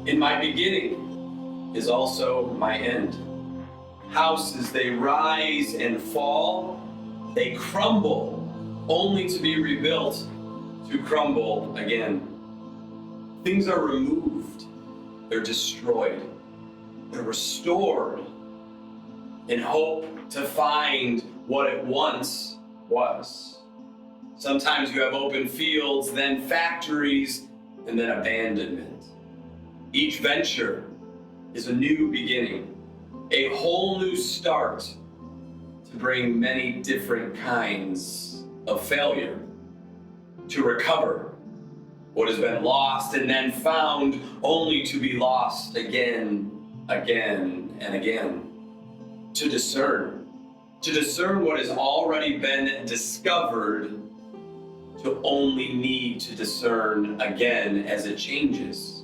In my beginning is also my end. Houses, they rise and fall, they crumble, only to be rebuilt, to crumble again. Things are removed, they're destroyed, they're restored in hope to find what it once was. Sometimes you have open fields, then factories, and then abandonment. Each venture is a new beginning, a whole new start to bring many different kinds of failure, to recover what has been lost and then found only to be lost again, and again. To discern what has already been discovered, to only need to discern again as it changes.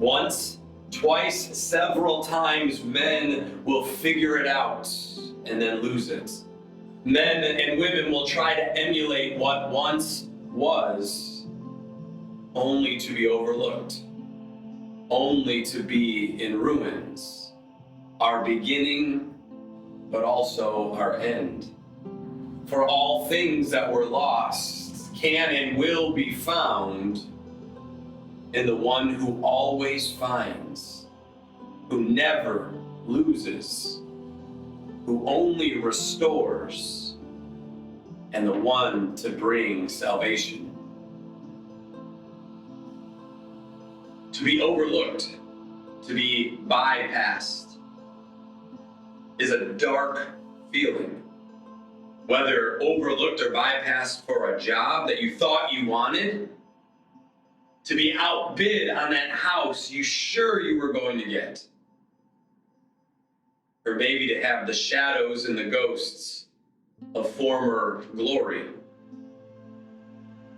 Once, twice, several times, men will figure it out and then lose it. Men and women will try to emulate what once was, only to be overlooked, only to be in ruins. Our beginning, but also our end. For all things that were lost can and will be found in the one who always finds, who never loses, who only restores, and the one to bring salvation. To be overlooked, to be bypassed, is a dark feeling. Whether overlooked or bypassed for a job that you thought you wanted, to be outbid on that house you sure you were going to get, or maybe to have the shadows and the ghosts of former glory.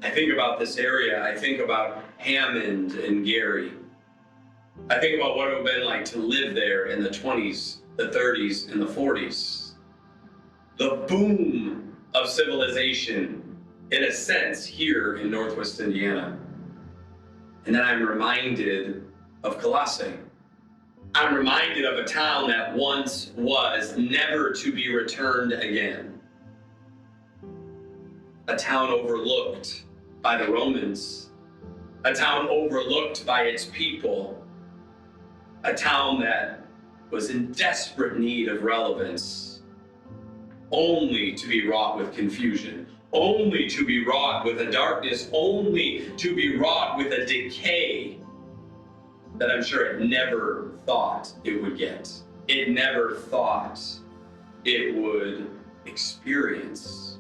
I think about this area, I think about Hammond and Gary. I think about what it would have been like to live there in the 20s, the 30s, and the 40s. The boom of civilization, in a sense, here in Northwest Indiana. And then I'm reminded of Colossae. I'm reminded of a town that once was, never to be returned again. A town overlooked by the Romans. A town overlooked by its people. A town that was in desperate need of relevance, only to be wrought with confusion, only to be wrought with a darkness, only to be wrought with a decay that I'm sure it never thought it would get. It never thought it would experience.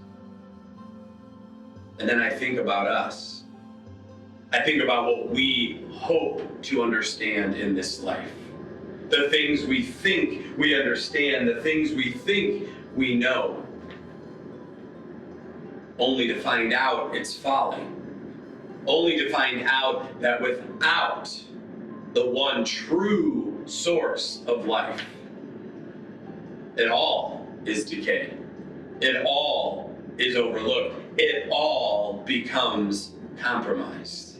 And then I think about us. I think about what we hope to understand in this life. The things we think we understand, the things we think we know, only to find out it's folly, only to find out that without the one true source of life, it all is decay, it all is overlooked, it all becomes compromised.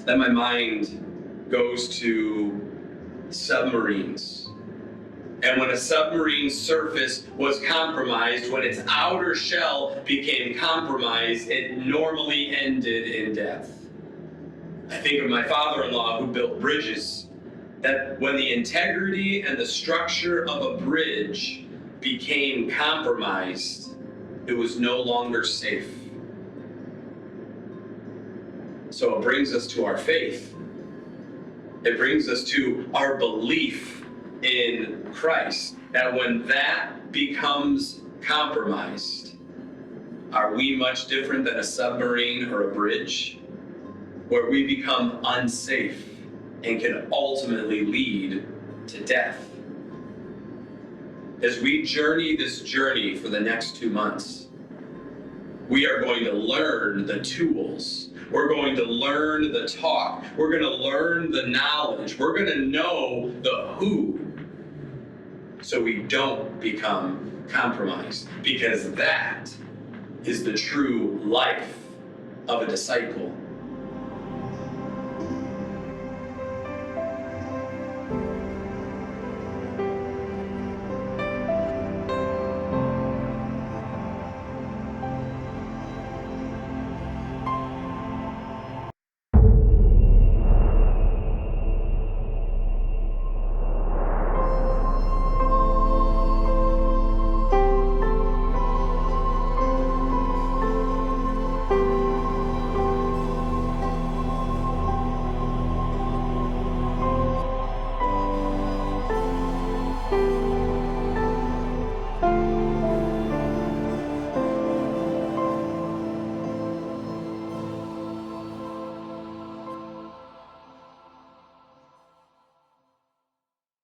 Then my mind goes to submarines. And when a submarine's surface was compromised, when its outer shell became compromised, it normally ended in death. I think of my father-in-law who built bridges, that when the integrity and the structure of a bridge became compromised, it was no longer safe. So it brings us to our faith. It brings us to our belief in Christ, that when that becomes compromised, are we much different than a submarine or a bridge, where we become unsafe and can ultimately lead to death? As we journey this journey for the next 2 months, we are going to learn the tools. We're going to learn the talk. We're going to learn the knowledge. We're going to know the who, so we don't become compromised, because that is the true life of a disciple.